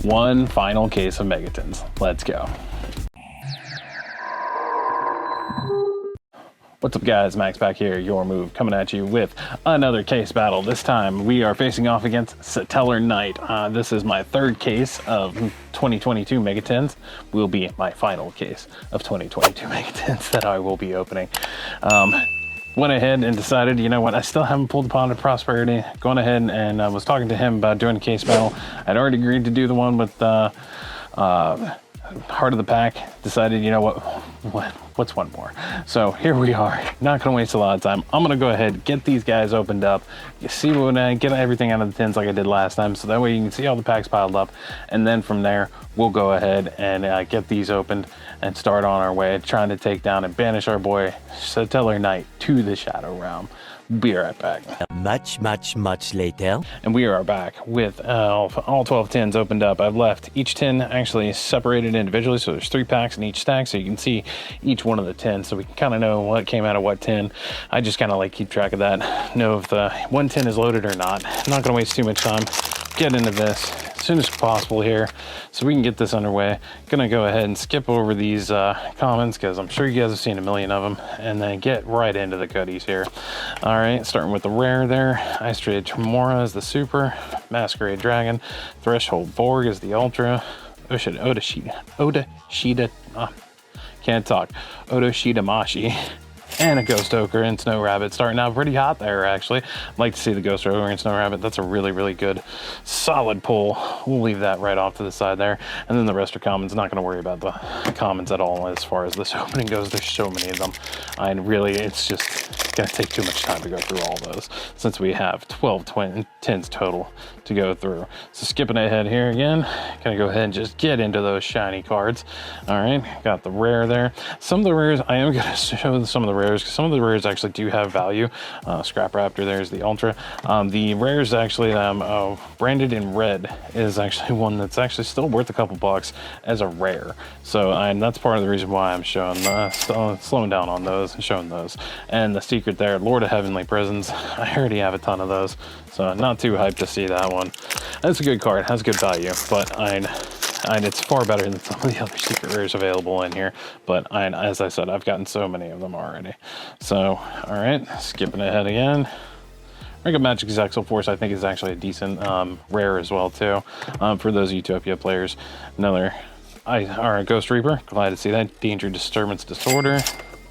One final case of megatins. Let's go. What's up guys, Max back here, your move, coming at you with another case battle. This time we are facing off against Satellarknight. This is my third case of 2022 megatins. Will be my final case of 2022 megatins that I will be opening. Went ahead and decided, you know what, I still haven't pulled the Pond of Prosperity. Going ahead and I was talking to him about doing a case battle. I'd already agreed to do the one with Heart of the Pack. Decided, you know what's one more? So here we are. Not gonna waste a lot of time. I'm gonna go ahead, get these guys opened up, see when I get everything out of the tins like I did last time, so that way you can see all the packs piled up, and then from there we'll go ahead and get these opened and start on our way, trying to take down and banish our boy Satellarknight to the Shadow Realm. Be right back. Much later. And we are back with all 12 tins opened up. I've left each tin actually separated individually, so there's 3 packs in each stack, so you can see each one of the tins, so we can kind of know what came out of what tin. I just kind of like keep track of that, know if the one tin is loaded or not. I'm not going to waste too much time. Get into this as soon as possible here so we can get this underway. Gonna go ahead and skip over these comments because I'm sure you guys have seen a million of them, and then get right into the goodies here. All right, starting with the rare there. Ice-Traded Tremora is the super, Masquerade Dragon, Threshold Borg is the ultra, Odoshida, can't talk, Odoshidamashi, and a Ghost Ochre and Snow Rabbit, starting out pretty hot there actually. I'd like to see the Ghost Ochre and Snow Rabbit. That's a really good solid pull. We'll leave that right off to the side there, and then the rest are commons. Not going to worry about the commons at all as far as this opening goes. There's so many of them, and really it's just going to take too much time to go through all those since we have 12 tins total to go through. So skipping ahead here again, gonna go ahead and just get into those shiny cards. All right, got the rare there. Some of the rares, I am gonna show some of the rares because some of the rares actually do have value. Scrap Raptor, there's the ultra. The rares actually, branded in red is actually one that's actually still worth a couple bucks as a rare. So that's part of the reason why I'm showing, slowing down on those and showing those. And the secret there, Lord of Heavenly Prisons, I already have a ton of those, so not too hyped to see that one. That's a good card, has good value, but it's far better than some of the other secret rares available in here. But as I said, I've gotten so many of them already. So, all right, skipping ahead again. Ring of Magic's Exo Force, I think, is actually a decent rare as well too, for those Utopia players. Another Ghost Reaper, glad to see that. Danger, Disturbance, Disorder,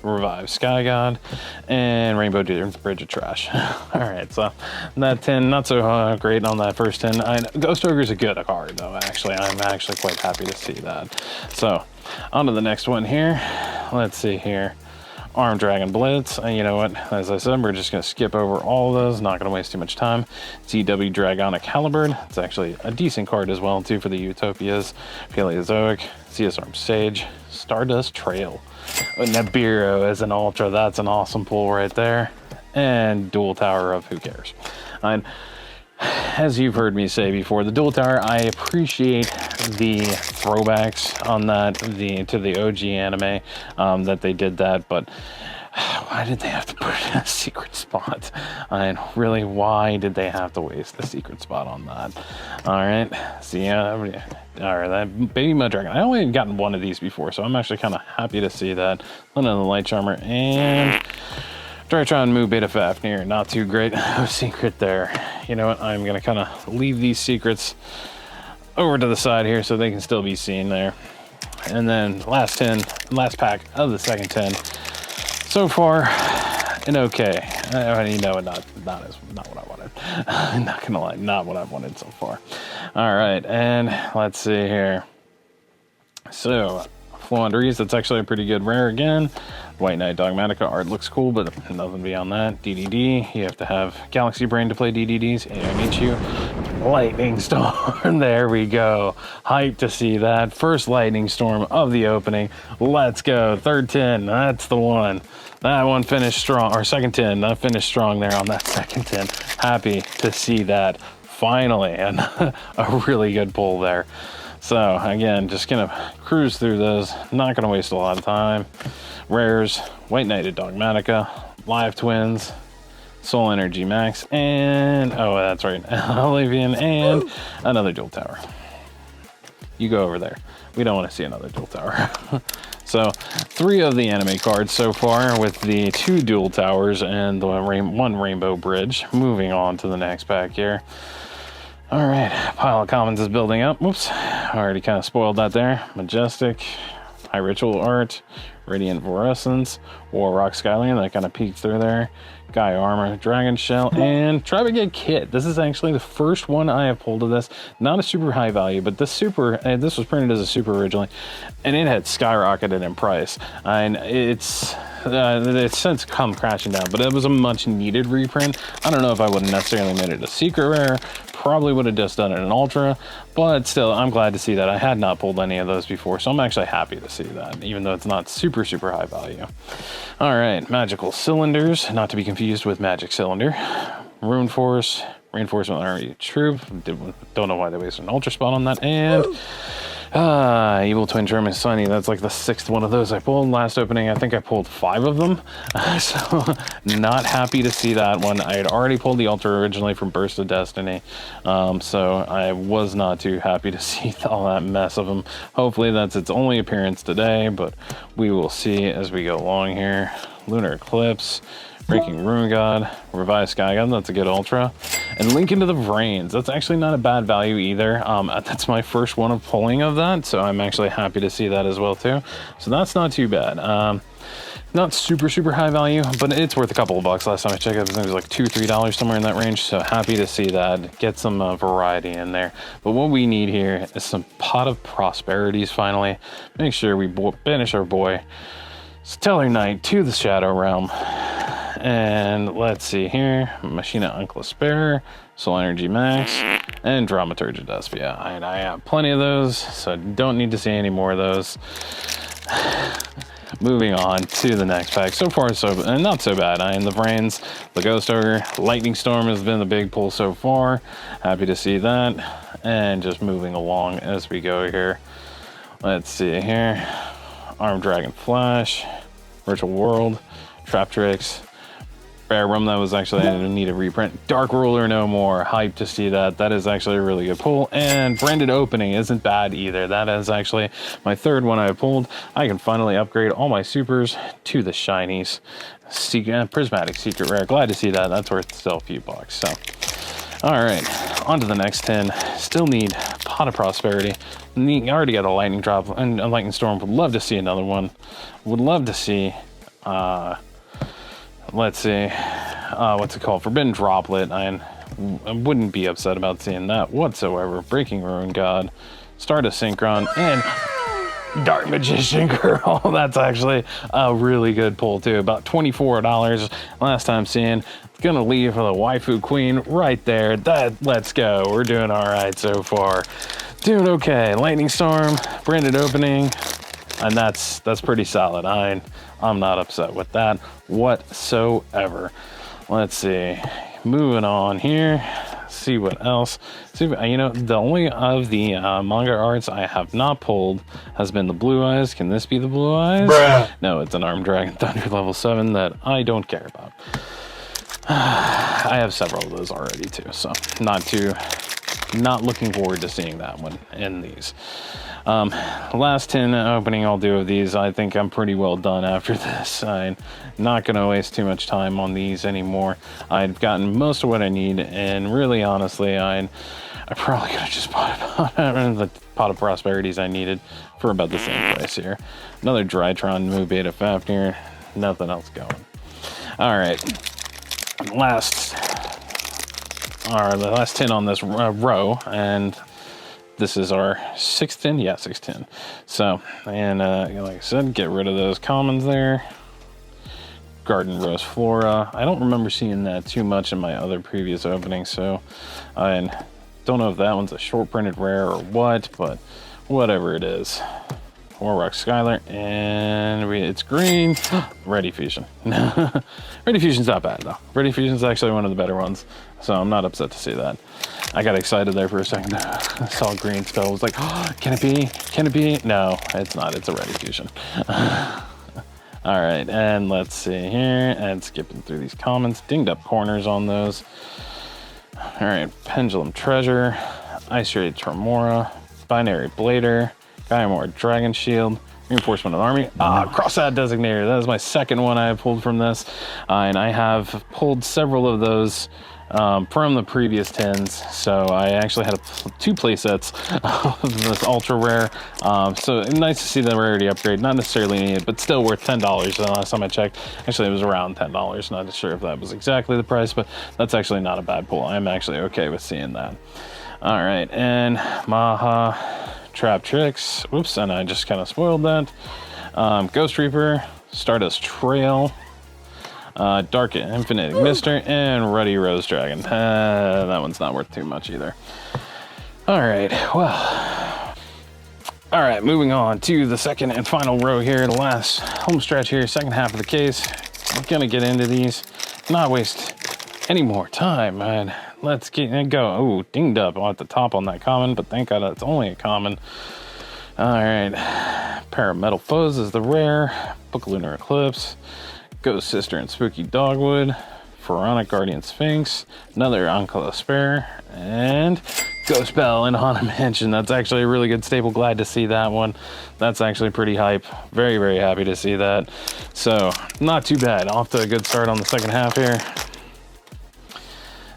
Revive Sky God, and Rainbow Bridge of Trash. All right, so that tin, not so great on that first tin. Ghost Ogre is a good card though, actually. I'm actually quite happy to see that. So on to the next one here. Let's see here. Armed Dragon Blitz, and you know what, as I said, we're just going to skip over all of those, not going to waste too much time. CW Dragonic Halberd, it's actually a decent card as well too for the Utopias. Paleozoic, CS Arm Sage, Stardust Trail, Nibiru as an ultra, that's an awesome pull right there, and Dual Tower of Who Cares. And as you've heard me say before, the Dual Tower, I appreciate the throwbacks on that, to the OG anime, that they did that, but why did they have to put it in a secret spot? And really, why did they have to waste the secret spot on that? All right, see, all right, that Baby Mud Dragon. I only had gotten one of these before, so I'm actually kind of happy to see that. Another Light Charmer, and try and move Beta Fafnir. Not too great of secret there. You know what? I'm going to kind of leave these secrets over to the side here so they can still be seen there. And then last pack of the second 10. So far, an okay. You know, not what I wanted. I'm not going to lie, not what I wanted so far. All right, and let's see here. So, Flaundries, that's actually a pretty good rare again. White Knight Dogmatica art looks cool, but nothing beyond that. DDD, you have to have Galaxy Brain to play DDDs. Hey, I meet you. Lightning Storm, there we go. Hyped to see that. First Lightning Storm of the opening. Let's go. Third 10, that's the one. That one finished strong, or second 10, that finished strong there on that second 10. Happy to see that finally, and a really good pull there. So again, just gonna cruise through those, not gonna waste a lot of time. Rares, White Knighted Dogmatica, Live Twins, Soul Energy Max, and oh, that's right, Olivian, and another Dual Tower. you go over there. We don't want to see another dual tower. So 3 of the anime cards so far with the 2 dual towers and the 1 rainbow bridge. Moving on to the next pack here. All right, pile of commons is building up. Whoops, already kind of spoiled that there. Majestic, High Ritual Art, Radiant Fluorescence, War Rock Skyline, that kind of peeked through there. Guy Armor, Dragon Shell, and Tribegate Kit. This is actually the first one I have pulled of this. Not a super high value, but this was printed as a super originally, and it had skyrocketed in price. And it's since come crashing down, but it was a much needed reprint. I don't know if I would have necessarily made it a secret rare. Probably would have just done it in ultra, but still, I'm glad to see that. I had not pulled any of those before, so I'm actually happy to see that, even though it's not super high value. All right, magical cylinders, not to be confused with magic cylinder. Rune Force, reinforcement army troop. Don't know why they wasted an ultra spot on that. And Evil Twin German Sunny. That's like the 6th one of those I pulled. Last opening, I think I pulled 5 of them. So not happy to see that one. I had already pulled the Ultra originally from Burst of Destiny. So I was not too happy to see all that mess of them. Hopefully that's its only appearance today, but we will see as we go along here. Lunar Eclipse, Breaking Rune God, Revised Sky God, that's a good ultra. And Link into the Vrains, that's actually not a bad value either. That's my first one of pulling of that, so I'm actually happy to see that as well too. So that's not too bad. Not super high value, but it's worth a couple of bucks. Last time I checked, I think it was like $2, $3 somewhere in that range. So happy to see that. Get some variety in there. But what we need here is some Pot of Prosperities finally. Make sure we banish our boy Satellarknight to the Shadow Realm. And let's see here. Machina Uncla Spare, Soul Energy Max, and Dramaturgia Despia. I have plenty of those, so I don't need to see any more of those. Moving on to the next pack. So far, not so bad. In the Vrains, the Ghost Ogre, Lightning Storm has been the big pull so far. Happy to see that. And just moving along as we go here. Let's see here. Armed Dragon Flash, Virtual World, Trap Tricks, Bear Room, that was actually I need a reprint. Dark Ruler no more. Hyped to see that. That is actually a really good pull. And Branded Opening isn't bad either. That is actually my 3rd one I pulled. I can finally upgrade all my supers to the shinies. Prismatic Secret Rare. Glad to see that. That's worth still a few bucks. So, all right, on to the next 10. Still need Pot of Prosperity. Already got a Lightning Drop and a Lightning Storm. Would love to see another one. Would love to see, let's see, what's it called? Forbidden Droplet. I wouldn't be upset about seeing that whatsoever. Breaking Rune God, Stardust Synchron, and Dark Magician Girl. That's actually a really good pull too. About $24 last time seeing. Gonna leave for the waifu queen right there. Let's go. We're doing all right so far. Doing okay. Lightning Storm, Branded Opening, and that's pretty solid. I'm not upset with that whatsoever. Let's see. Moving on here. See what else. See, you know, the only of the manga arts I have not pulled has been the Blue Eyes. Can this be the Blue Eyes? Bruh. No, it's an Armed Dragon Thunder level 7 that I don't care about. I have several of those already too, so not looking forward to seeing that one in these. Last 10 opening I'll do of these. I think I'm pretty well done after this. I'm not going to waste too much time on these anymore. I've gotten most of what I need, and really honestly, I probably could have just bought the Pot of Prosperities I needed for about the same price here. Another Drytron Moo Beta Fafnir. Nothing else going. All right. The last 10 on this row, and this is our 6th 10. Yeah, 610. So, and like I said, get rid of those commons there. Garden Rose Flora. I don't remember seeing that too much in my other previous openings, so I don't know if that one's a short printed rare or what, but whatever it is. Warrock Skylar, and it's green. Ready Fusion. Ready Fusion's not bad though. Ready Fusion's actually one of the better ones, so I'm not upset to see that. I got excited there for a second. I saw green spell. I was like, oh, can it be? Can it be? No, it's not. It's a Ready Fusion. All right, and let's see here, and skipping through these comments. Dinged up corners on those. All right, Pendulum Treasure, Ice Ray Tremora, Binary Blader, Gaiamore Dragon Shield, Reinforcement of Army, Crossad Designator. That is my second one I have pulled from this, and I have pulled several of those from the previous tins, so I actually had 2 play sets of this ultra rare. So nice to see the rarity upgrade. Not necessarily needed, but still worth $10. The last time I checked, actually it was around $10. Not sure if that was exactly the price, but that's actually not a bad pull. I'm actually okay with seeing that. All right, and Maha Trap Tricks. Oops, and I just kind of spoiled that. Ghost Reaper, Stardust Trail, Dark Infinite Mister, and Ruddy Rose Dragon. That one's not worth too much either. All right, well. All right, moving on to the second and final row here, the last home stretch here, second half of the case. I'm gonna get into these, not waste any more time, and let's get go. Oh, dinged up at the top on that common, but thank God that's only a common. All right, Parametal Foes is the rare, Book of Lunar Eclipse, Ghost Sister and Spooky Dogwood, Pharaonic Guardian Sphinx, another Ankala Spare, and Ghost Bell in Haunted Mansion. That's actually a really good staple. Glad to see that one. That's actually pretty hype. Very, very happy to see that. So, not too bad. Off to a good start on the second half here.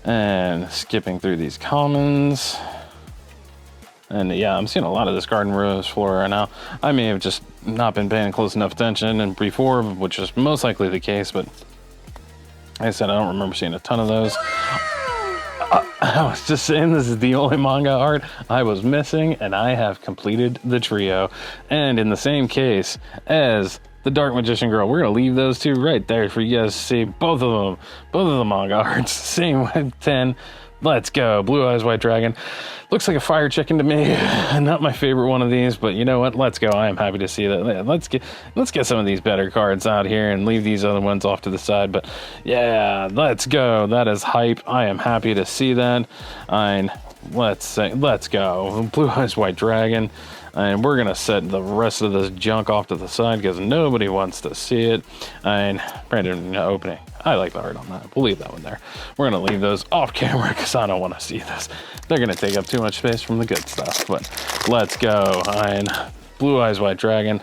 And skipping through these commons. And yeah, I'm seeing a lot of this Garden Rose Flora right now. I may have just not been paying close enough attention and before, which is most likely the case, but like I said, I don't remember seeing a ton of those. I was just saying, this is the only manga art I was missing, and I have completed the trio. And in the same case as the Dark Magician Girl, we're gonna leave those 2 right there for you guys to see. Both of the manga arts, same with 10. Let's go. Blue Eyes White Dragon. Looks like a fire chicken to me. Not my favorite one of these, but you know what? Let's go. I am happy to see that. Let's get some of these better cards out here and leave these other ones off to the side. But yeah, let's go. That is hype. I am happy to see that. And let's go. Blue Eyes White Dragon. And we're gonna set the rest of this junk off to the side because nobody wants to see it. And Brandon opening. I like the art on that. We'll leave that one there. We're gonna leave those off camera because I don't want to see this. They're gonna take up too much space from the good stuff. But let's go. And Blue Eyes White Dragon,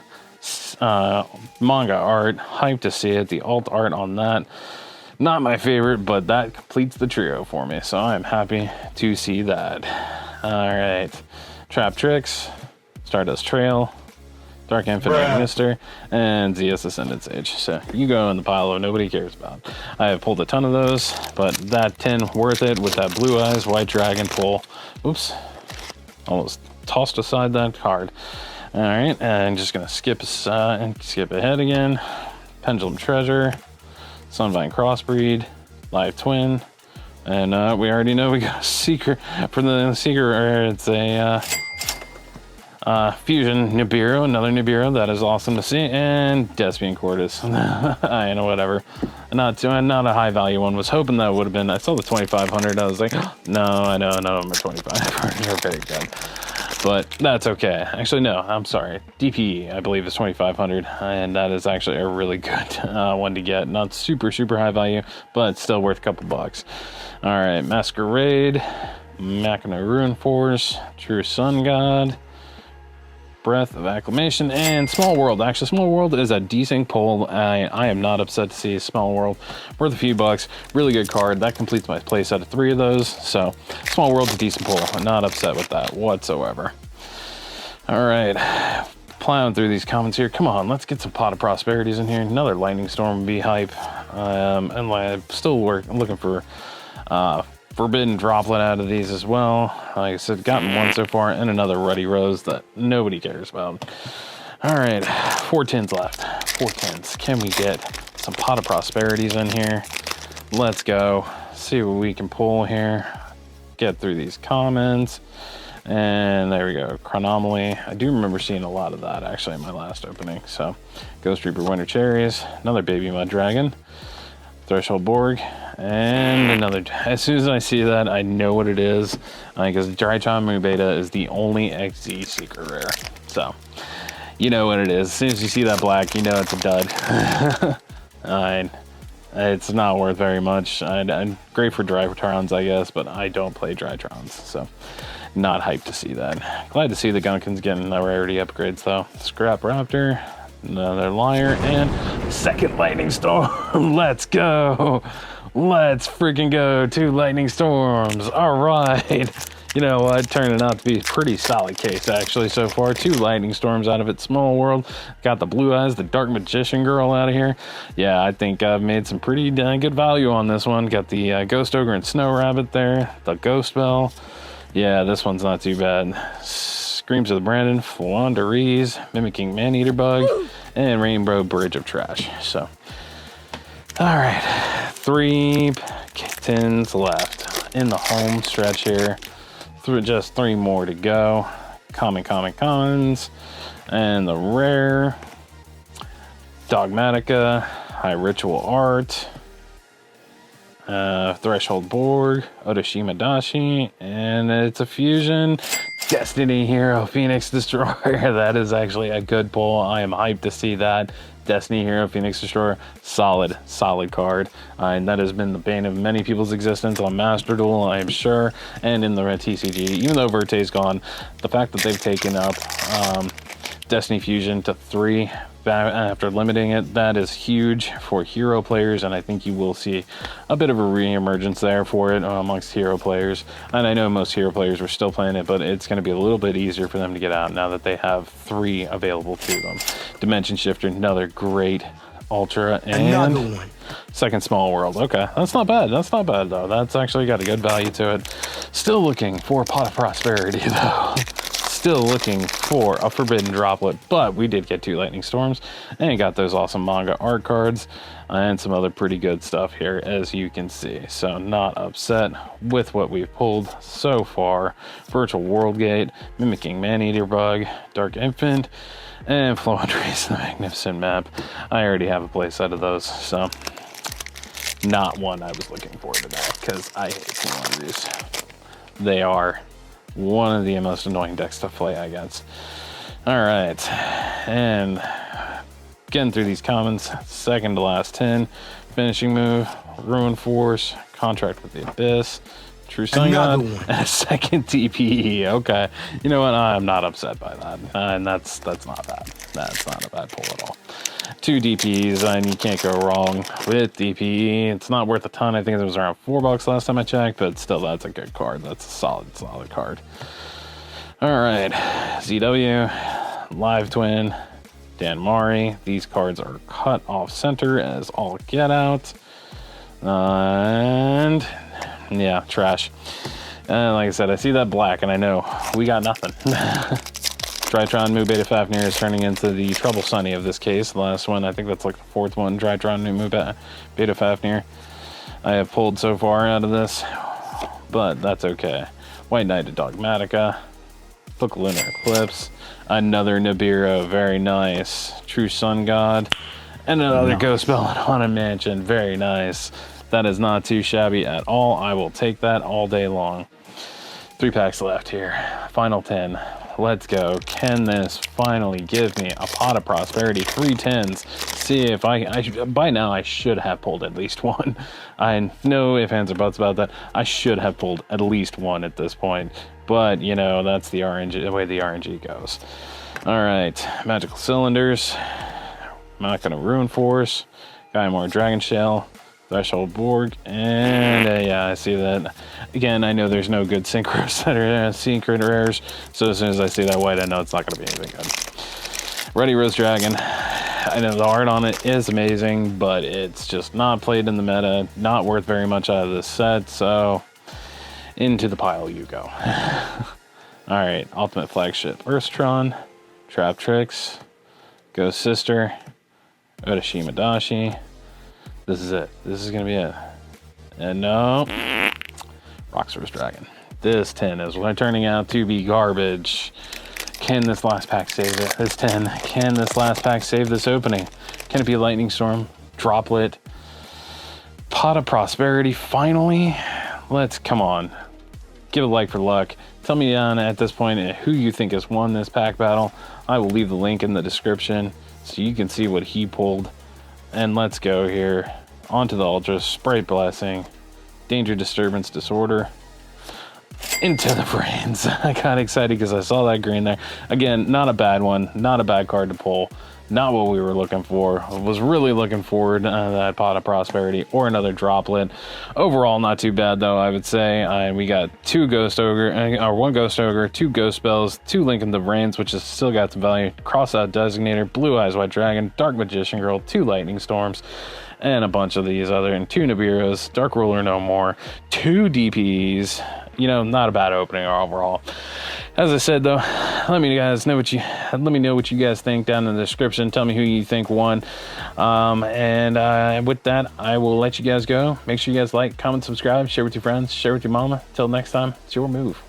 manga art. Hyped to see it. The alt art on that, not my favorite, but that completes the trio for me. So I'm happy to see that. All right, Trap Tricks, Stardust Trail, Dark Infinite Mister, and ZS Ascendant Sage. So you go in the pile of nobody cares about. I have pulled a ton of those, but that 10 worth it with that Blue Eyes White Dragon pull. Oops, almost tossed aside that card. All right, and just gonna skip ahead again. Pendulum Treasure, Sunvine Crossbreed, Live Twin, and we already know we got a Seeker. For the Seeker, it's a Fusion Nibiru, another Nibiru. That is awesome to see. And Despian Cordis. I know, whatever. Not a high value one. Was hoping that would have been. I saw the 2500. I was like, no, I know, none of them are 2500. They're very good. But that's okay. Actually, no, I'm sorry. DPE, I believe, is 2500. And that is actually a really good one to get. Not super, super high value, but still worth a couple bucks. All right, Masquerade, Machina Ruin Force, True Sun God, Breath of Acclamation, and Small World. Actually, Small World is a decent pull. I am not upset to see Small World. Worth a few bucks. Really good card. That completes my play set of 3 of those. So, Small World's a decent pull. I'm not upset with that whatsoever. All right. Plowing through these comments here. Come on, let's get some Pot of Prosperities in here. Another Lightning Storm would be hype. And I'm still looking for Forbidden Droplet out of these as well. Like I said, gotten one so far, and another Ruddy Rose that nobody cares about. All right, 4 tins left. 4 tins. Can we get some Pot of Prosperities in here? Let's go. See what we can pull here. Get through these comments. And there we go. Chronomaly. I do remember seeing a lot of that actually in my last opening. So, Ghost Reaper Winter Cherries. Another Baby Mud Dragon. Threshold Borg, and another. As soon as I see that, I know what it is, because Drytron Moon Beta is the only XZ Seeker rare. So, you know what it is. As soon as you see that black, you know it's a dud. It's not worth very much. I'm great for Drytrons, I guess, but I don't play Drytrons. So, Not hyped to see that. Glad to see the Gunkin's getting the rarity upgrades though. Scrap Raptor, another Liar, and second Lightning Storm. Let's go. Let's freaking go. 2 Lightning Storms. All right. You know what? Turning out to be a pretty solid case actually so far. 2 Lightning Storms out of it. Small World. Got the Blue Eyes, the Dark Magician girl out of here. Yeah, I think I've made some pretty good value on this one. Got the Ghost Ogre and Snow Rabbit there. The Ghost Bell. Yeah, this one's not too bad. Screams of the Brandon, Flaunderies, Mimicking Maneater Bug, and Rainbow Bridge of Trash. So, all right, 3 tins left in the home stretch here. Just 3 more to go. Commons, and the rare Dogmatica, High Ritual Art, Threshold Borg, Otoshima Dashi, and it's a fusion. Destiny Hero Phoenix Destroyer. That is actually a good pull. I am hyped to see that. Destiny Hero Phoenix Destroyer. Solid card. And that has been the bane of many people's existence on Master Duel, I am sure, and in the TCG. Even though Verte's gone, the fact that they've taken up Destiny Fusion to 3 after limiting it, that is huge for hero players, and I think you will see a bit of a re-emergence there for it amongst hero players. And I know most hero players were still playing it, but it's going to be a little bit easier for them to get out now that they have 3 available to them. Dimension Shifter, another great Ultra, and Another one. second Small World. Okay, that's not bad. That's not bad though. That's actually got a good value to it. Still looking for Pot of Prosperity though. Still looking for a Forbidden Droplet, but we did get 2 Lightning Storms and got those awesome manga art cards and some other pretty good stuff here, as you can see. So not upset with what we've pulled so far. Virtual World Gate, Mimicking Maneater Bug, Dark Infant, and Flaunderies, the Magnificent Map. I already have a playset of those, so not one I was looking for today, because I hate Flaunderies. They are one of the most annoying decks to play against. All right, and getting through these commons, second to last 10, finishing move, Ruin Force, Contract with the Abyss, True Sun God, and a second TPE. Okay, you know what? I'm not upset by that, and that's not bad. That's not a bad pull at all. 2 DPs, and you can't go wrong with DPE. It's not worth a ton. I think it was around $4 last time I checked, but still, that's a good card. That's a solid card. All right, ZW, Live Twin, Dan Mari. These cards are cut off center as all get out, and yeah, trash. And like I said, I see that black, and I know we got nothing. Drytron Mu Beta Fafnir is turning into the Trouble Sunny of this case. The last one, I think that's like the 4th one, Drytron Mu Beta Fafnir I have pulled so far out of this, but that's okay. White Knight of Dogmatica, Book Lunar Eclipse, another Nibiru, very nice. True Sun God, and another Ghost Bell and Haunted Mansion, very nice. That is not too shabby at all. I will take that all day long. 3 packs left here. Final 10. Let's go. Can this finally give me a Pot of Prosperity? 3 10s. See if by now I should have pulled at least one. I know if ands or buts about that. I should have pulled at least one at this point. But, you know, that's the RNG, the way the RNG goes. All right. Magical Cylinders. I'm not going to Ruin Force. Gaimor Dragon Shell. Threshold Borg, and yeah, I see that. Again, I know there's no good synchros that are secret rares, so as soon as I see that white, I know it's not going to be anything good. Ready Rose Dragon. I know the art on it is amazing, but it's just not played in the meta, not worth very much out of this set, so into the pile you go. All right, Ultimate Flagship Earthtron, Trap Tricks, Ghost Sister, Otoshima Dashi. This is it. This is going to be it. And no. Roxor's Dragon. This 10 is turning out to be garbage. Can this last pack save it? This 10. Can this last pack save this opening? Can it be a Lightning Storm? Droplet? Pot of Prosperity? Finally? Let's, come on. Give a like for luck. Tell me at this point who you think has won this pack battle. I will leave the link in the description so you can see what he pulled. And let's go here. Onto the Ultra, Sprite Blessing, Danger Disturbance Disorder, into the brains. I got excited because I saw that green there. Again, not a bad one, not a bad card to pull. Not what we were looking for. I was really looking forward to that Pot of Prosperity or another droplet. Overall, not too bad though, I would say. We got one Ghost Ogre, 2 Ghost Spells, 2 Link in the Brains, which has still got some value. Cross Out Designator, Blue Eyes White Dragon, Dark Magician Girl, 2 Lightning Storms, and a bunch of these other, and 2 Nibiru's, Dark Ruler No More, 2 DPs. You know, not a bad opening overall. As I said though, let me know what you guys think down in the description. Tell me who you think won. With that, I will let you guys go. Make sure you guys like, comment, subscribe, share with your friends, share with your mama. Till next time, it's your move.